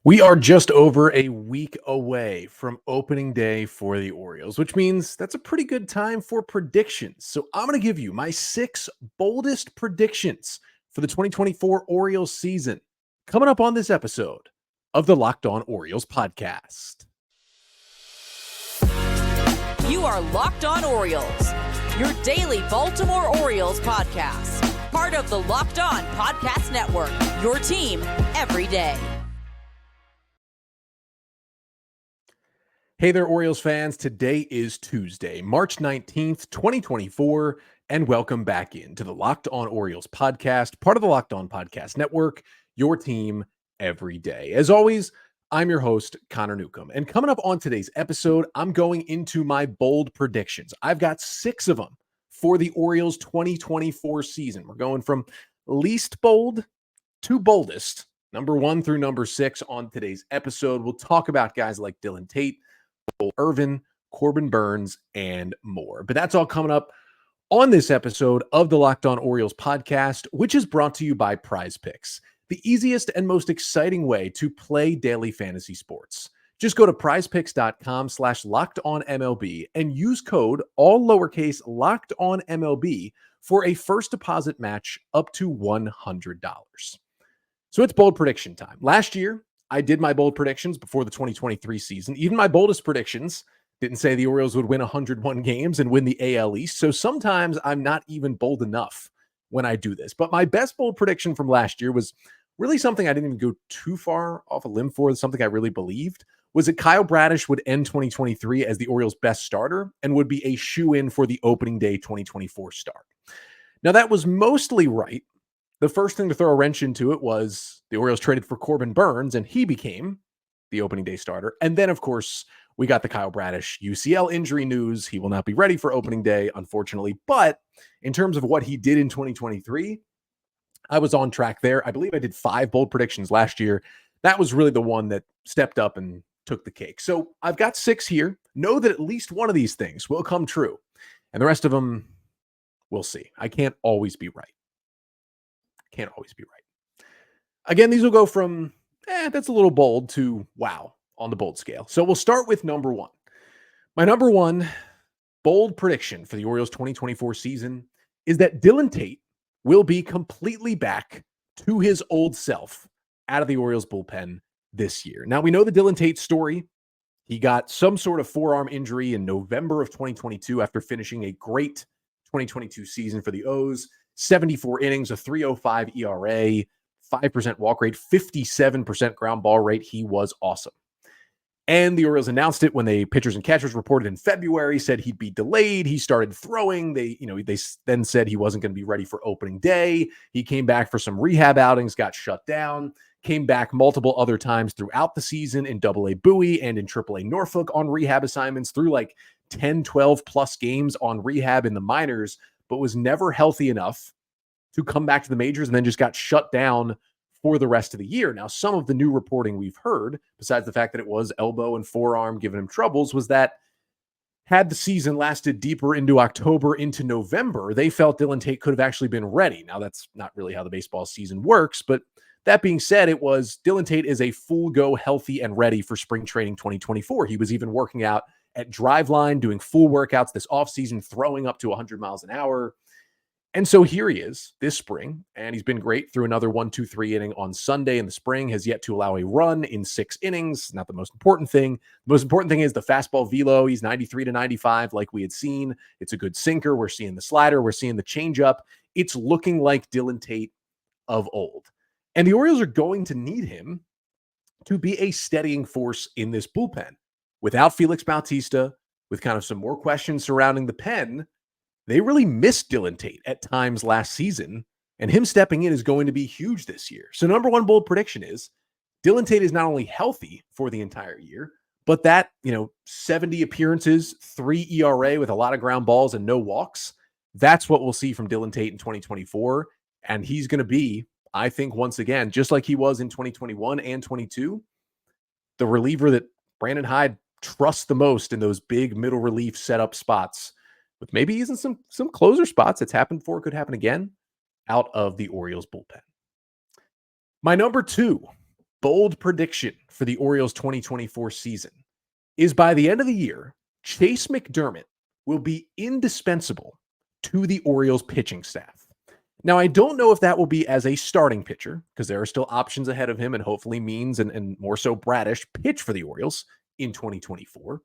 We are just over a week away from opening day for the Orioles, which means that's a pretty good time for predictions. So I'm going to give you my 6 boldest predictions for the 2024 Orioles season coming up on this episode of the Locked On Orioles podcast. You are Locked On Orioles, your daily Baltimore Orioles podcast, part of the Locked On Podcast Network, your team every day. Hey there, Orioles fans. Today is Tuesday, March 19th, 2024, and welcome back into the Locked On Orioles podcast, part of the Locked On Podcast Network, your team every day. As always, I'm your host, Connor Newcomb, and coming up on today's episode, I'm going into my bold predictions. I've got 6 of them for the Orioles 2024 season. We're going from least bold to boldest, number 1 through number 6 on today's episode. We'll talk about guys like Dillon Tate, Irvin, Corbin Burnes, and more. But that's all coming up on this episode of the Locked On Orioles podcast, which is brought to you by Prize Picks, the easiest and most exciting way to play daily fantasy sports. Just go to prizepicks.com/lockedonmlb and use code all lowercase lockedonmlb for a first deposit match up to $100. So it's bold prediction time. Last year, I did my bold predictions before the 2023 season. Even my boldest predictions didn't say the Orioles would win 101 games and win the AL East. So sometimes I'm not even bold enough when I do this. But my best bold prediction from last year was really something I didn't even go too far off a limb for, something I really believed, was that Kyle Bradish would end 2023 as the Orioles' best starter and would be a shoo-in for the opening day 2024 start. Now, that was mostly right. The first thing to throw a wrench into it was the Orioles traded for Corbin Burnes, and he became the opening day starter. And then, of course, we got the Kyle Bradish UCL injury news. He will not be ready for opening day, unfortunately. But in terms of what he did in 2023, I was on track there. I believe I did 5 bold predictions last year. That was really the one that stepped up and took the cake. So I've got 6 here. Know that at least one of these things will come true. And the rest of them, we'll see. I can't always be right. Can't always be right. Again, these will go from, that's a little bold to wow on the bold scale. So we'll start with number 1. My number 1 bold prediction for the Orioles 2024 season is that Dillon Tate will be completely back to his old self out of the Orioles bullpen this year. Now, we know the Dillon Tate story. He got some sort of forearm injury in November of 2022 after finishing a great 2022 season for the O's. 74 innings, a 3.05 ERA, 5% walk rate, 57% ground ball rate. He was awesome. And the Orioles announced it when the pitchers and catchers reported in February, said he'd be delayed. He started throwing. They then said he wasn't going to be ready for opening day. He came back for some rehab outings, got shut down, came back multiple other times throughout the season in AA Bowie and in AAA Norfolk on rehab assignments, through like 10, 12 plus games on rehab in the minors, but was never healthy enough to come back to the majors, and then just got shut down for the rest of the year. Now, some of the new reporting we've heard, besides the fact that it was elbow and forearm giving him troubles, was that had the season lasted deeper into October, into November, they felt Dillon Tate could have actually been ready. Now, that's not really how the baseball season works, but that being said, it was Dillon Tate is a full go, healthy and ready for spring training 2024. He was even working out at Driveline, doing full workouts this offseason, throwing up to 100 miles an hour. And so here he is this spring, and he's been great through another 1-2-3 inning on Sunday in the spring, has yet to allow a run in 6 innings. Not the most important thing. The most important thing is the fastball velo. He's 93 to 95 like we had seen. It's a good sinker. We're seeing the slider. We're seeing the changeup. It's looking like Dillon Tate of old. And the Orioles are going to need him to be a steadying force in this bullpen. Without Felix Bautista, with kind of some more questions surrounding the pen, they really missed Dillon Tate at times last season, and him stepping in is going to be huge this year. So number 1 bold prediction is Dillon Tate is not only healthy for the entire year, but that, 70 appearances, 3 ERA with a lot of ground balls and no walks, that's what we'll see from Dillon Tate in 2024. And he's going to be, I think, once again, just like he was in 2021 and 22, the reliever that Brandon Hyde trusts the most in those big middle relief setup spots, with maybe even some closer spots. It's happened before, could happen again, out of the Orioles bullpen. My number 2 bold prediction for the Orioles 2024 season is by the end of the year, Chayce McDermott will be indispensable to the Orioles pitching staff. Now, I don't know if that will be as a starting pitcher, because there are still options ahead of him, and hopefully Means and more so Bradish pitch for the Orioles in 2024.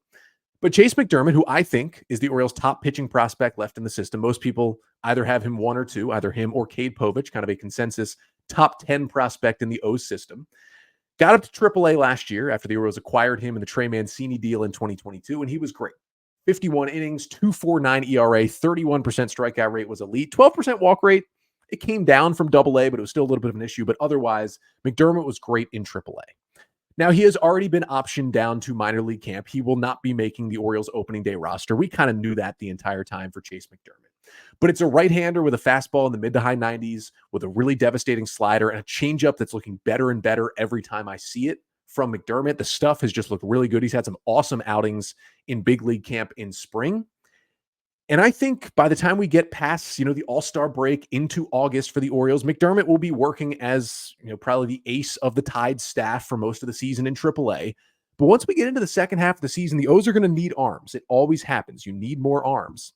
But Chayce McDermott, who I think is the Orioles' top pitching prospect left in the system, most people either have him one or two, either him or Cade Povich, kind of a consensus top 10 prospect in the O's system. Got up to AAA last year after the Orioles acquired him in the Trey Mancini deal in 2022, and he was great. 51 innings, 2.49 ERA, 31% strikeout rate was elite, 12% walk rate. It came down from AA, but it was still a little bit of an issue. But otherwise, McDermott was great in AAA. Now, he has already been optioned down to minor league camp. He will not be making the Orioles opening day roster. We kind of knew that the entire time for Chayce McDermott. But it's a right-hander with a fastball in the mid to high 90s with a really devastating slider and a changeup that's looking better and better every time I see it from McDermott. The stuff has just looked really good. He's had some awesome outings in big league camp in spring. And I think by the time we get past, the All-Star break into August for the Orioles, McDermott will be working as, probably the ace of the Tide staff for most of the season in AAA. But once we get into the second half of the season, the O's are going to need arms. It always happens. You need more arms.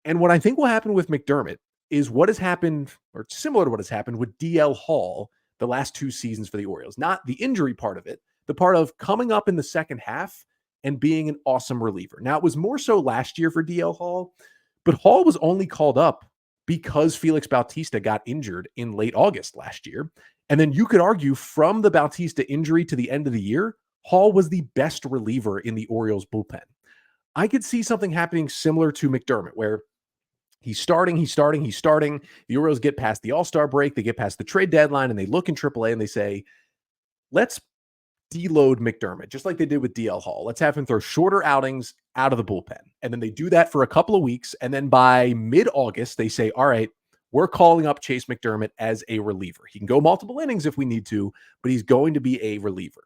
And what I think will happen with McDermott is what has happened, or similar to what has happened with DL Hall the last two seasons for the Orioles. Not the injury part of it, the part of coming up in the second half and being an awesome reliever. Now, it was more so last year for DL Hall, but Hall was only called up because Felix Bautista got injured in late August last year. And then you could argue from the Bautista injury to the end of the year, Hall was the best reliever in the Orioles bullpen. I could see something happening similar to McDermott, where he's starting. The Orioles get past the All-Star break, they get past the trade deadline, and they look in AAA and they say, let's deload McDermott, just like they did with DL Hall. Let's have him throw shorter outings out of the bullpen. And then they do that for a couple of weeks. And then by mid-August, they say, all right, we're calling up Chayce McDermott as a reliever. He can go multiple innings if we need to, but he's going to be a reliever.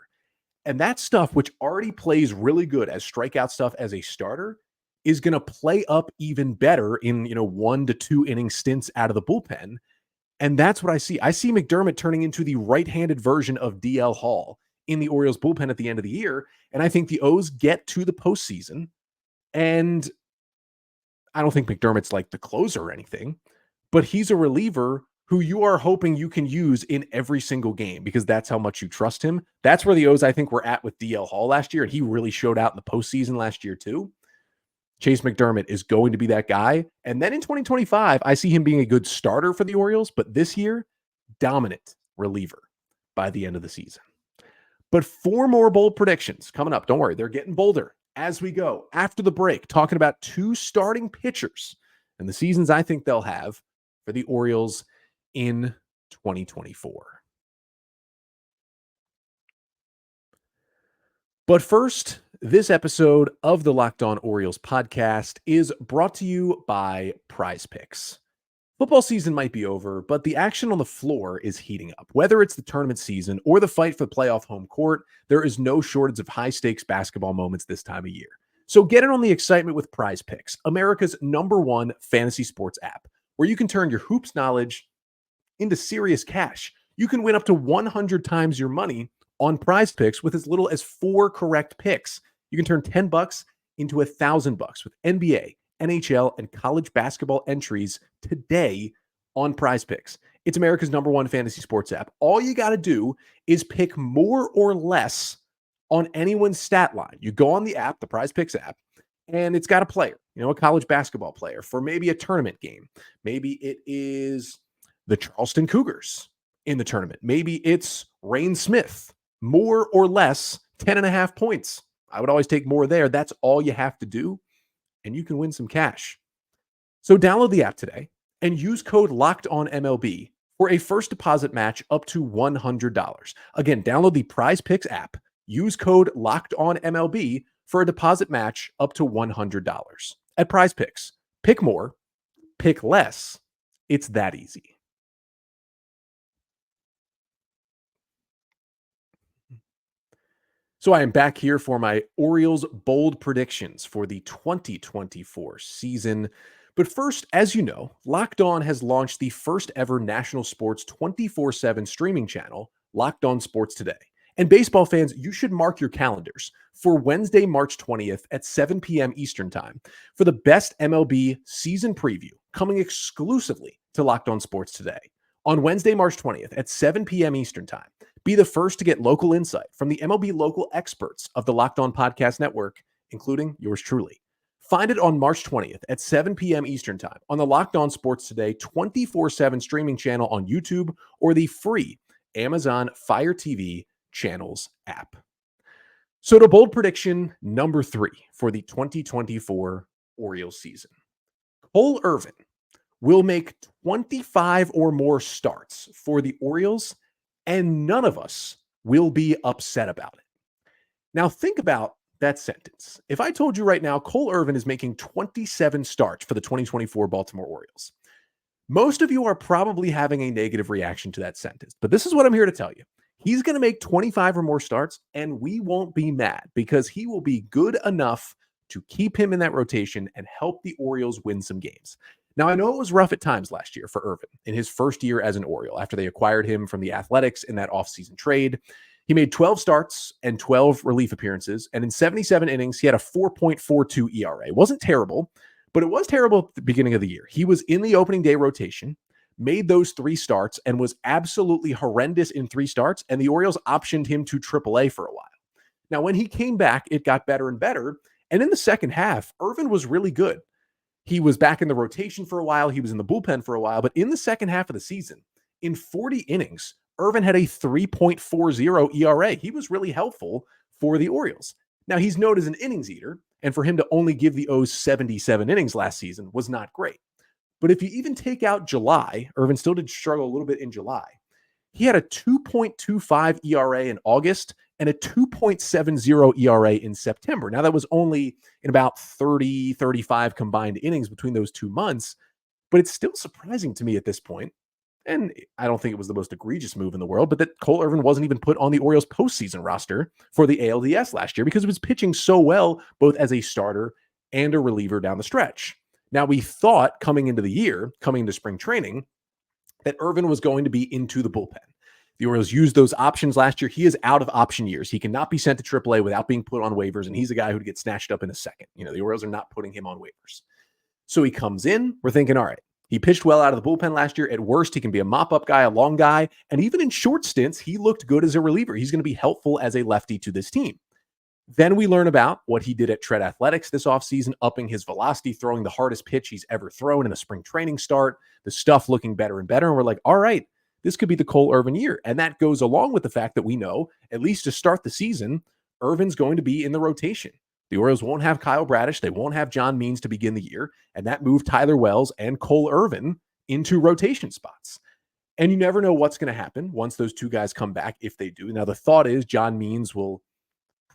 And that stuff, which already plays really good as strikeout stuff as a starter, is going to play up even better in, 1 to 2 inning stints out of the bullpen. And that's what I see. I see McDermott turning into the right-handed version of DL Hall in the Orioles bullpen at the end of the year. And I think the O's get to the postseason. And I don't think McDermott's like the closer or anything, but he's a reliever who you are hoping you can use in every single game because that's how much you trust him. That's where the O's, I think, were at with DL Hall last year. And he really showed out in the postseason last year too. Chayce McDermott is going to be that guy. And then in 2025, I see him being a good starter for the Orioles, but this year, dominant reliever by the end of the season. But 4 more bold predictions coming up. Don't worry, they're getting bolder as we go after the break, talking about 2 starting pitchers and the seasons I think they'll have for the Orioles in 2024. But first, this episode of the Locked On Orioles podcast is brought to you by Prize Picks. Football season might be over, but the action on the floor is heating up. Whether it's the tournament season or the fight for the playoff home court, there is no shortage of high-stakes basketball moments this time of year. So get in on the excitement with Prize Picks, America's #1 fantasy sports app, where you can turn your hoops knowledge into serious cash. You can win up to 100 times your money on Prize Picks with as little as 4 correct picks. You can turn $10 into $1,000 with NBA, NHL, and college basketball entries today on Prize Picks. It's America's #1 fantasy sports app. All you got to do is pick more or less on anyone's stat line. You go on the app, the Prize Picks app, and it's got a player, a college basketball player for maybe a tournament game. Maybe it is the Charleston Cougars in the tournament. Maybe it's Rain Smith, more or less 10.5 points. I would always take more there. That's all you have to do, and you can win some cash. So download the app today and use code LOCKEDONMLB for a first deposit match up to $100. Again, download the Prize Picks app, use code LOCKEDONMLB for a deposit match up to $100. At Prize Picks, pick more, pick less. It's that easy. So I am back here for my Orioles bold predictions for the 2024 season. But first, as you know, Locked On has launched the first ever national sports 24/7 streaming channel, Locked On Sports Today. And baseball fans, you should mark your calendars for Wednesday, March 20th at 7 p.m. Eastern Time for the best MLB season preview coming exclusively to Locked On Sports Today. On Wednesday, March 20th at 7 p.m. Eastern Time, be the first to get local insight from the MLB local experts of the Locked On Podcast Network, including yours truly. Find it on March 20th at 7 p.m. Eastern Time on the Locked On Sports Today 24/7 streaming channel on YouTube or the free Amazon Fire TV channels app. So to bold prediction number 3 for the 2024 Orioles season. Cole Irvin will make 25 or more starts for the Orioles, and none of us will be upset about it. Now think about that sentence. If I told you right now, Cole Irvin is making 27 starts for the 2024 Baltimore Orioles, most of you are probably having a negative reaction to that sentence, but this is what I'm here to tell you. He's going to make 25 or more starts, and we won't be mad because he will be good enough to keep him in that rotation and help the Orioles win some games. Now, I know it was rough at times last year for Irvin in his first year as an Oriole after they acquired him from the Athletics in that offseason trade. He made 12 starts and 12 relief appearances, and in 77 innings, he had a 4.42 ERA. It wasn't terrible, but it was terrible at the beginning of the year. He was in the opening day rotation, made those 3 starts, and was absolutely horrendous in 3 starts, and the Orioles optioned him to AAA for a while. Now, when he came back, it got better and better, and in the second half, Irvin was really good. He was back in the rotation for a while. He was in the bullpen for a while. But in the second half of the season, in 40 innings, Irvin had a 3.40 ERA. He was really helpful for the Orioles. Now, he's known as an innings eater, and for him to only give the O's 77 innings last season was not great. But if you even take out July, Irvin still did struggle a little bit in July. He had a 2.25 ERA in August and a 2.70 ERA in September. Now, that was only in about 30, 35 combined innings between those 2 months, but it's still surprising to me at this point, and I don't think it was the most egregious move in the world, but that Cole Irvin wasn't even put on the Orioles postseason roster for the ALDS last year because he was pitching so well, both as a starter and a reliever down the stretch. Now, we thought coming into the year, coming into spring training, that Irvin was going to be into the bullpen. The Orioles used those options last year. He is out of option years. He cannot be sent to AAA without being put on waivers, and he's a guy who'd get snatched up in a second. The Orioles are not putting him on waivers. So he comes in. We're thinking, all right, he pitched well out of the bullpen last year. At worst, he can be a mop-up guy, a long guy, and even in short stints, he looked good as a reliever. He's going to be helpful as a lefty to this team. Then we learn about what he did at Tread Athletics this offseason, upping his velocity, throwing the hardest pitch he's ever thrown in a spring training start, the stuff looking better and better. And we're like, all right, this could be the Cole Irvin year. And that goes along with the fact that we know, at least to start the season, Irvin's going to be in the rotation. The Orioles won't have Kyle Bradish. They won't have John Means to begin the year. And that moved Tyler Wells and Cole Irvin into rotation spots. And you never know what's going to happen once those 2 guys come back, if they do. Now, the thought is John Means will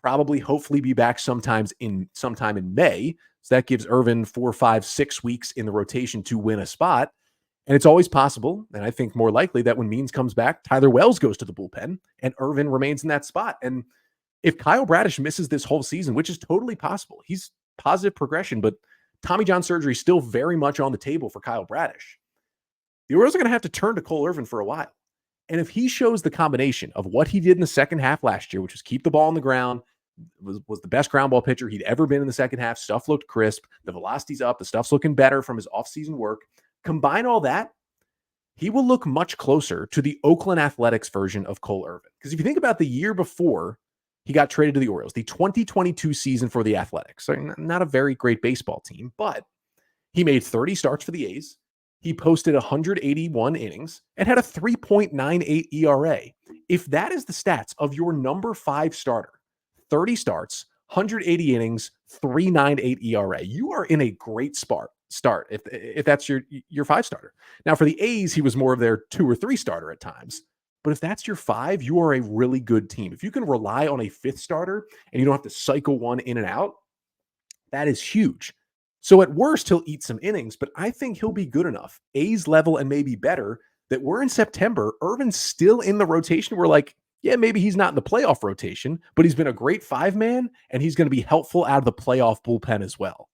probably hopefully be back sometime in May. So that gives Irvin 4, 5, 6 weeks in the rotation to win a spot. And it's always possible, and I think more likely, that when Means comes back, Tyler Wells goes to the bullpen and Irvin remains in that spot. And if Kyle Bradish misses this whole season, which is totally possible, he's positive progression, but Tommy John surgery is still very much on the table for Kyle Bradish. The Orioles are going to have to turn to Cole Irvin for a while. And if he shows the combination of what he did in the second half last year, which was keep the ball on the ground, was the best ground ball pitcher he'd ever been in the second half, stuff looked crisp, the velocity's up, the stuff's looking better from his offseason work, combine all that, he will look much closer to the Oakland Athletics version of Cole Irvin. Because if you think about the year before he got traded to the Orioles, the 2022 season for the Athletics, so not a very great baseball team, but he made 30 starts for the A's. He posted 181 innings and had a 3.98 ERA. If that is the stats of your number 5 starter, 30 starts, 180 innings, 3.98 ERA, you are in a great start if that's your 5 starter. Now, for the A's, he was more of their 2 or 3 starter at times. But if that's your 5, you are a really good team. If you can rely on a 5th starter and you don't have to cycle one in and out, that is huge. So at worst, he'll eat some innings, but I think he'll be good enough, A's level and maybe better, that we're in September. Irvin's still in the rotation. We're like, yeah, maybe he's not in the playoff rotation, but he's been a great 5-man, and he's going to be helpful out of the playoff bullpen as well.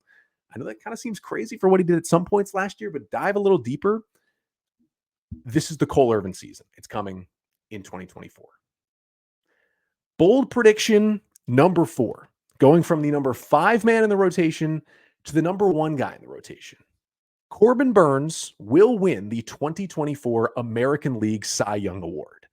I know that kind of seems crazy for what he did at some points last year, but dive a little deeper. This is the Cole Irvin season. It's coming in 2024. Bold prediction number 4, going from the number 5 man in the rotation to the number 1 guy in the rotation. Corbin Burnes will win the 2024 American League Cy Young Award.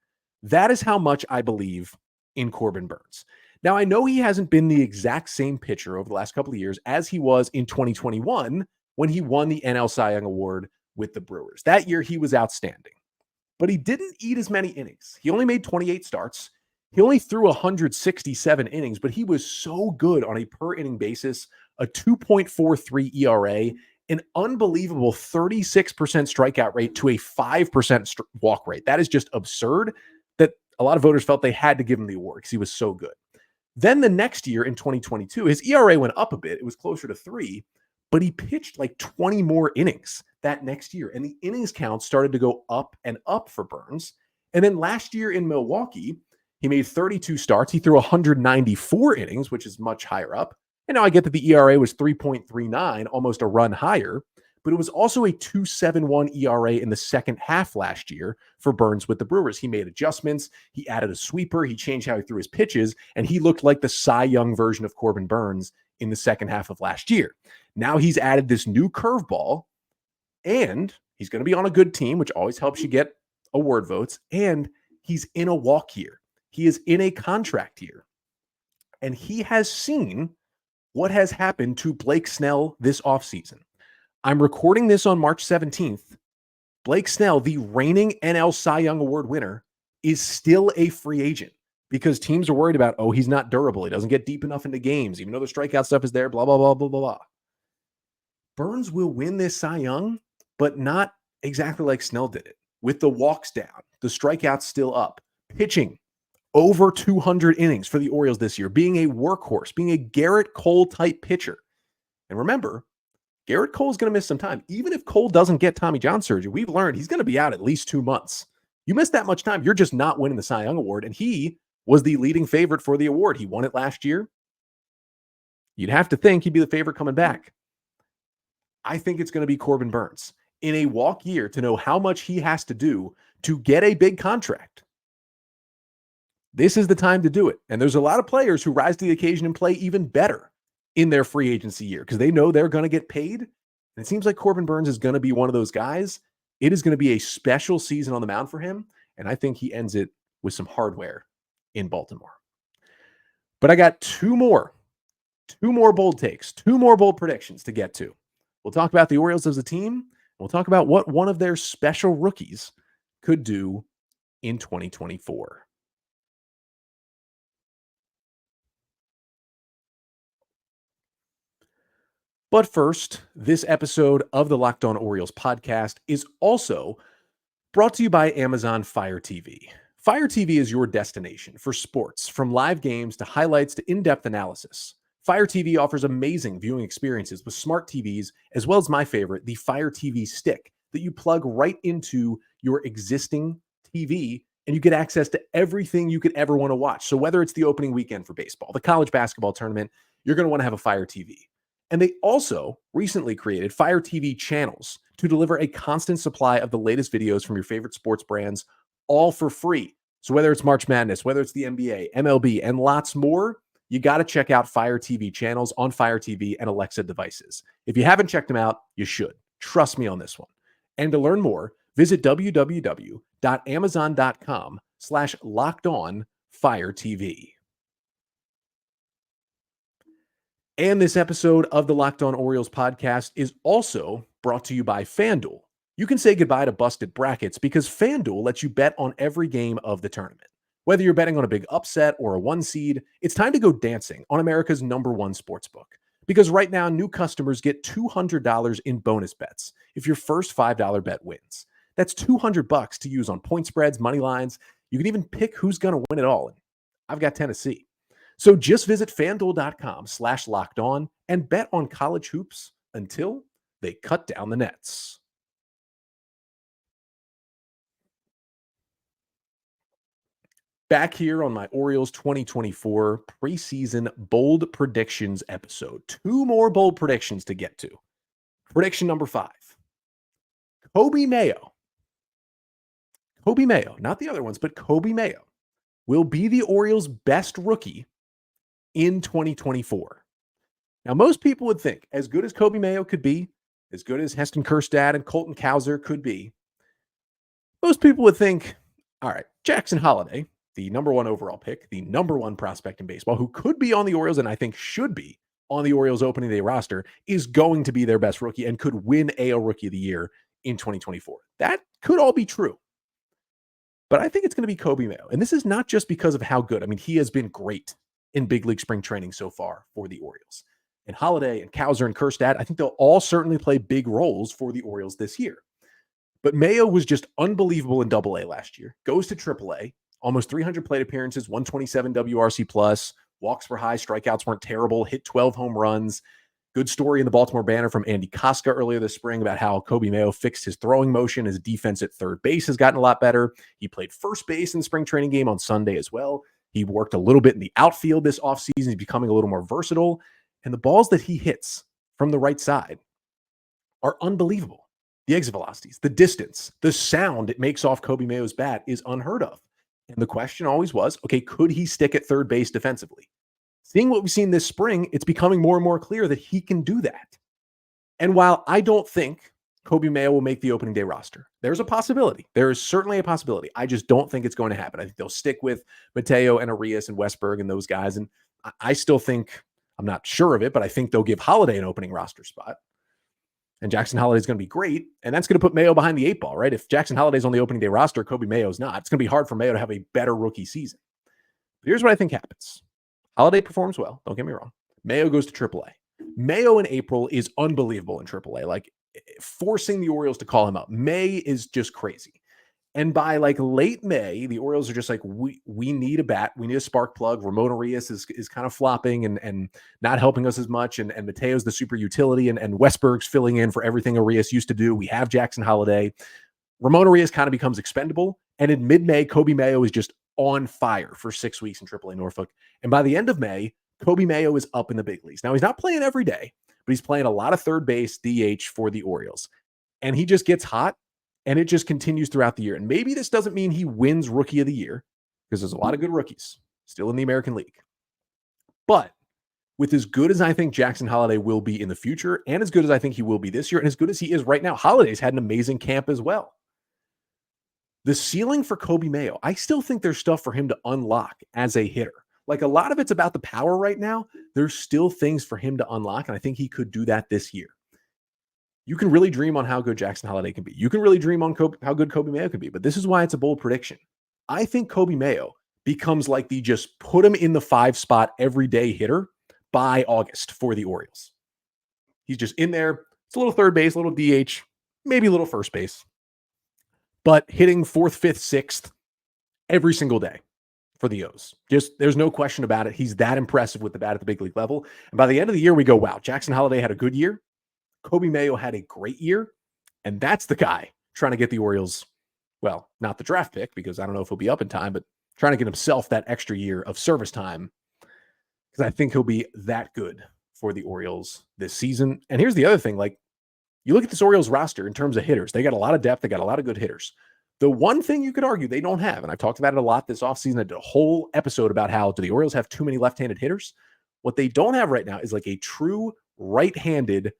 That is how much I believe in Corbin Burnes. Now, I know he hasn't been the exact same pitcher over the last couple of years as he was in 2021 when he won the NL Cy Young Award with the Brewers. That year, he was outstanding. But he didn't eat as many innings. He only made 28 starts. He only threw 167 innings, but he was so good on a per-inning basis, a 2.43 ERA, an unbelievable 36% strikeout rate to a 5% walk rate. That is just absurd that a lot of voters felt they had to give him the award because he was so good. Then the next year in 2022, his ERA went up a bit. It was closer to 3, but he pitched like 20 more innings that next year. And the innings count started to go up and up for Burnes. And then last year in Milwaukee, he made 32 starts. He threw 194 innings, which is much higher up. And now I get that the ERA was 3.39, almost a run higher, but it was also a 2.71 ERA in the second half last year for Burnes with the Brewers. He made adjustments. He added a sweeper. He changed how he threw his pitches, and he looked like the Cy Young version of Corbin Burnes in the second half of last year. Now he's added this new curveball, and he's going to be on a good team, which always helps you get award votes, and he's in a walk year. He is in a contract year, and he has seen what has happened to Blake Snell this offseason. I'm recording this on March 17th. Blake Snell, the reigning NL Cy Young Award winner, is still a free agent because teams are worried about, oh, he's not durable. He doesn't get deep enough into games, even though the strikeout stuff is there, blah, blah, blah, blah, blah, blah. Burnes will win this Cy Young, but not exactly like Snell did it. With the walks down, the strikeouts still up, pitching over 200 innings for the Orioles this year, being a workhorse, being a Garrett Cole-type pitcher. And remember, Garrett Cole is going to miss some time. Even if Cole doesn't get Tommy John surgery, we've learned he's going to be out at least 2 months. You miss that much time, you're just not winning the Cy Young Award, and he was the leading favorite for the award. He won it last year. You'd have to think he'd be the favorite coming back. I think it's going to be Corbin Burnes in a walk year to know how much he has to do to get a big contract. This is the time to do it. And there's a lot of players who rise to the occasion and play even better in their free agency year because they know they're going to get paid. And it seems like Corbin Burnes is going to be one of those guys. It is going to be a special season on the mound for him. And I think he ends it with some hardware in Baltimore. But I got two more bold takes, 2 more bold predictions to get to. We'll talk about the Orioles as a team. We'll talk about what one of their special rookies could do in 2024. But first, this episode of the Locked On Orioles podcast is also brought to you by Amazon Fire TV. Fire TV is your destination for sports, from live games to highlights to in-depth analysis. Fire TV offers amazing viewing experiences with smart TVs, as well as my favorite, the Fire TV Stick, that you plug right into your existing TV, and you get access to everything you could ever want to watch. So whether it's the opening weekend for baseball, the college basketball tournament, you're going to want to have a Fire TV. And they also recently created Fire TV channels to deliver a constant supply of the latest videos from your favorite sports brands, all for free. So whether it's March Madness, whether it's the NBA, MLB, and lots more, you got to check out Fire TV channels on Fire TV and Alexa devices. If you haven't checked them out, you should. Trust me on this one. And to learn more, visit www.amazon.com/LockedOnFireTV. And this episode of the Locked On Orioles podcast is also brought to you by FanDuel. You can say goodbye to busted brackets because FanDuel lets you bet on every game of the tournament. Whether you're betting on a big upset or a 1 seed, it's time to go dancing on America's #1 sportsbook. Because right now, new customers get $200 in bonus bets if your first $5 bet wins. That's $200 to use on point spreads, money lines. You can even pick who's going to win it all. And I've got Tennessee. So just visit FanDuel.com/LockedOn and bet on college hoops until they cut down the nets. Back here on my Orioles 2024 preseason bold predictions episode. 2 more bold predictions to get to. Prediction number 5. Coby Mayo. Coby Mayo, not the other ones, but Coby Mayo will be the Orioles' best rookie in 2024. Now, most people would think, as good as Coby Mayo could be, as good as Heston Kjerstad and Colton Cowser could be, most people would think, all right, Jackson Holliday, the number one overall pick, the number one prospect in baseball, who could be on the Orioles and I think should be on the Orioles opening day roster, is going to be their best rookie and could win AL Rookie of the Year in 2024. That could all be true. But I think it's going to be Coby Mayo. And this is not just because of how good. I mean, he has been great in big league spring training so far for the Orioles. And Holliday and Cowser and Kjerstad, I think they'll all certainly play big roles for the Orioles this year. But Mayo was just unbelievable in AA last year. Goes to AAA, almost 300 plate appearances, 127 WRC plus, walks were high, strikeouts weren't terrible, hit 12 home runs. Good story in the Baltimore Banner from Andy Koska earlier this spring about how Coby Mayo fixed his throwing motion. His defense at third base has gotten a lot better. He played first base in the spring training game on Sunday as well. He worked a little bit in the outfield this offseason. He's becoming a little more versatile. And the balls that he hits from the right side are unbelievable. The exit velocities, the distance, the sound it makes off Coby Mayo's bat is unheard of. And the question always was, okay, could he stick at third base defensively? Seeing what we've seen this spring, it's becoming more and more clear that he can do that. And while I don't think Coby Mayo will make the opening day roster, there's a possibility. There is certainly a possibility. I just don't think it's going to happen. I think they'll stick with Mateo and Arias and Westberg and those guys. And I still think, I'm not sure of it, but I think they'll give Holliday an opening roster spot. And Jackson Holliday is going to be great. And that's going to put Mayo behind the 8 ball, right? If Jackson Holliday's on the opening day roster, Coby Mayo's not. It's going to be hard for Mayo to have a better rookie season. But here's what I think happens. Holliday performs well. Don't get me wrong. Mayo goes to AAA. Mayo in April is unbelievable in AAA, like forcing the Orioles to call him up. May is just crazy. And by like late May, the Orioles are just like, we need a bat. We need a spark plug. Ramon Arias is kind of flopping and not helping us as much. And Mateo's the super utility and Westberg's filling in for everything Arias used to do. We have Jackson Holliday. Ramon Arias kind of becomes expendable. And in mid-May, Coby Mayo is just on fire for 6 weeks in AAA Norfolk. And by the end of May, Coby Mayo is up in the big leagues. Now, he's not playing every day, but he's playing a lot of third base DH for the Orioles. And he just gets hot. And it just continues throughout the year. And maybe this doesn't mean he wins Rookie of the Year, because there's a lot of good rookies still in the American League. But with as good as I think Jackson Holliday will be in the future, and as good as I think he will be this year, and as good as he is right now, Holliday's had an amazing camp as well. The ceiling for Coby Mayo, I still think there's stuff for him to unlock as a hitter. Like a lot of it's about the power right now. There's still things for him to unlock, and I think he could do that this year. You can really dream on how good Jackson Holliday can be. You can really dream on how good Coby Mayo can be. But this is why it's a bold prediction. I think Coby Mayo becomes like the just put him in the 5 spot everyday hitter by August for the Orioles. He's just in there. It's a little third base, a little DH, maybe a little first base, but hitting 4th, 5th, 6th every single day for the O's. Just there's no question about it. He's that impressive with the bat at the big league level. And by the end of the year, we go, wow, Jackson Holliday had a good year. Coby Mayo had a great year, and that's the guy trying to get the Orioles, well, not the draft pick, because I don't know if he'll be up in time, but trying to get himself that extra year of service time, because I think he'll be that good for the Orioles this season. And here's the other thing, like, you look at this Orioles roster in terms of hitters, they got a lot of depth, they got a lot of good hitters. The one thing you could argue they don't have, and I've talked about it a lot this offseason, I did a whole episode about how do the Orioles have too many left-handed hitters? What they don't have right now is like a true right-handed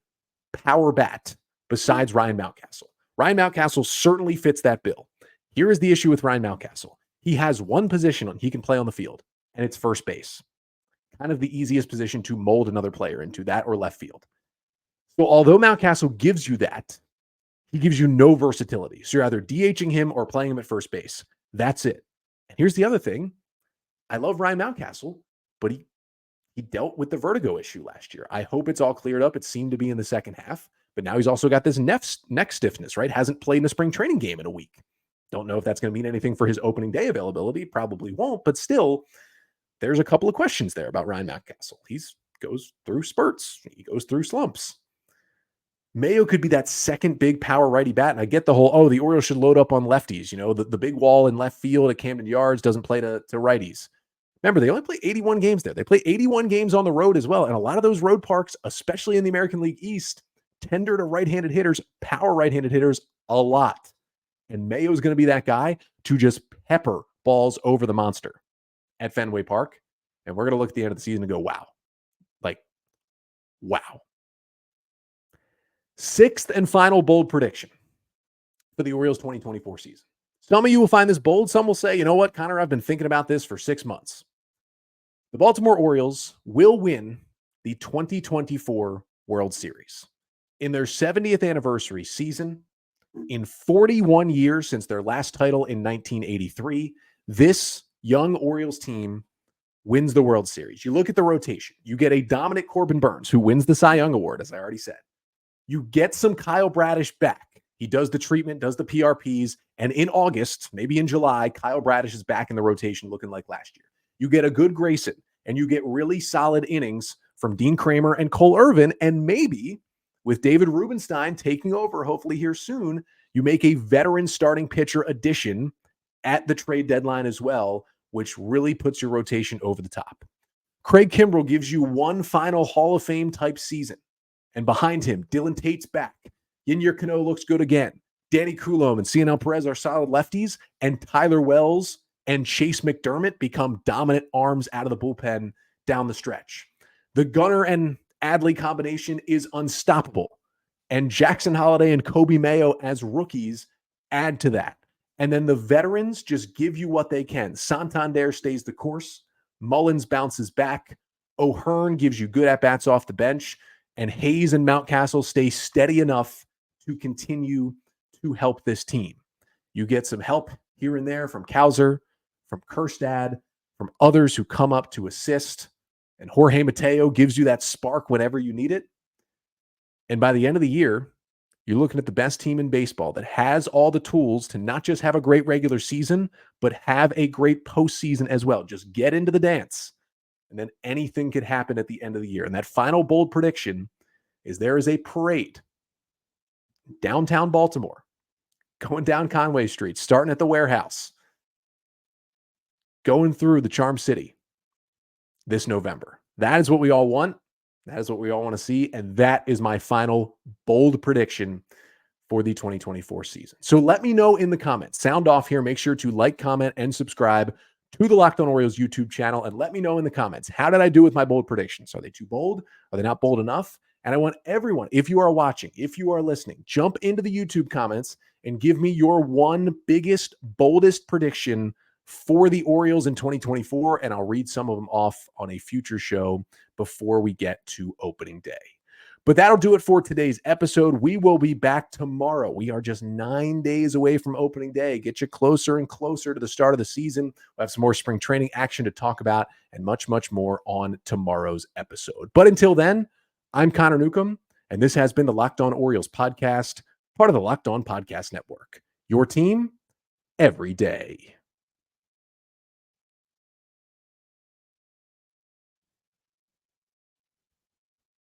power bat besides Ryan Mountcastle. Ryan Mountcastle certainly fits that bill. Here is the issue with Ryan Mountcastle. He has one position he can play on the field, and it's first base. Kind of the easiest position to mold another player into, that or left field. So although Mountcastle gives you that, he gives you no versatility. So you're either DHing him or playing him at first base. That's it. And here's the other thing. I love Ryan Mountcastle, but he dealt with the vertigo issue last year. I hope it's all cleared up. It seemed to be in the second half, but now he's also got this neck stiffness, right? Hasn't played in a spring training game in a week. Don't know if that's going to mean anything for his opening day availability. Probably won't, but still, there's a couple of questions there about Ryan Mountcastle. He goes through spurts. He goes through slumps. Mayo could be that second big power righty bat. And I get the whole, the Orioles should load up on lefties. You know, the big wall in left field at Camden Yards doesn't play to righties. Remember, they only play 81 games there. They play 81 games on the road as well. And a lot of those road parks, especially in the American League East, tender to right-handed hitters, power right-handed hitters a lot. And Mayo's going to be that guy to just pepper balls over the monster. at Fenway Park, and we're going to look at the end of the season and go, wow. Like, wow. Sixth and final bold prediction for the Orioles 2024 season. Some of you will find this bold. Some will say, you know what, Connor, I've been thinking about this for 6 months. The Baltimore Orioles will win the 2024 World Series. In their 70th anniversary season, in 41 years since their last title in 1983, this young Orioles team wins the World Series. You look at the rotation. You get a dominant Corbin Burnes, who wins the Cy Young Award, as I already said. You get some Kyle Bradish back. He does the treatment, does the PRPs, and in August, maybe in July, Kyle Bradish is back in the rotation looking like last year. You get a good Grayson, and you get really solid innings from Dean Kramer and Cole Irvin, and maybe with David Rubenstein taking over, hopefully here soon, you make a veteran starting pitcher addition at the trade deadline as well, which really puts your rotation over the top. Craig Kimbrell gives you one final Hall of Fame type season. And behind him, Dillon Tate's back. Yennier Cano looks good again. Danny Coulombe and Cionel Perez are solid lefties. And Tyler Wells and Chayce McDermott become dominant arms out of the bullpen down the stretch. The Gunnar and Adley combination is unstoppable. And Jackson Holliday and Coby Mayo as rookies add to that. And then the veterans just give you what they can. Santander stays the course. Mullins bounces back. O'Hearn gives you good at-bats off the bench. And Hayes and Mountcastle stay steady enough to continue to help this team. You get some help here and there from Kauser, from Kerstad, from others who come up to assist. And Jorge Mateo gives you that spark whenever you need it. And by the end of the year, you're looking at the best team in baseball that has all the tools to not just have a great regular season, but have a great postseason as well. Just get into the dance. And then anything could happen at the end of the year. And that final bold prediction is there is a parade downtown Baltimore, going down Conway Street, starting at the warehouse, going through the Charm City this November. That is what we all want. That is what we all want to see. And that is my final bold prediction for the 2024 season. So let me know in the comments. Sound off here. Make sure to like, comment, and subscribe to the Locked On Orioles YouTube channel. And let me know in the comments, how did I do with my bold predictions? Are they too bold? Are they not bold enough? And I want everyone, if you are watching, if you are listening, jump into the YouTube comments and give me your one biggest, boldest prediction for the Orioles in 2024. And I'll read some of them off on a future show before we get to opening day. But that'll do it for today's episode. We will be back tomorrow. We are just 9 days away from opening day. Get you closer and closer to the start of the season. We'll have some more spring training action to talk about and much, much more on tomorrow's episode. But until then, I'm Connor Newcomb, and this has been the Locked On Orioles podcast, part of the Locked On Podcast Network. Your team every day.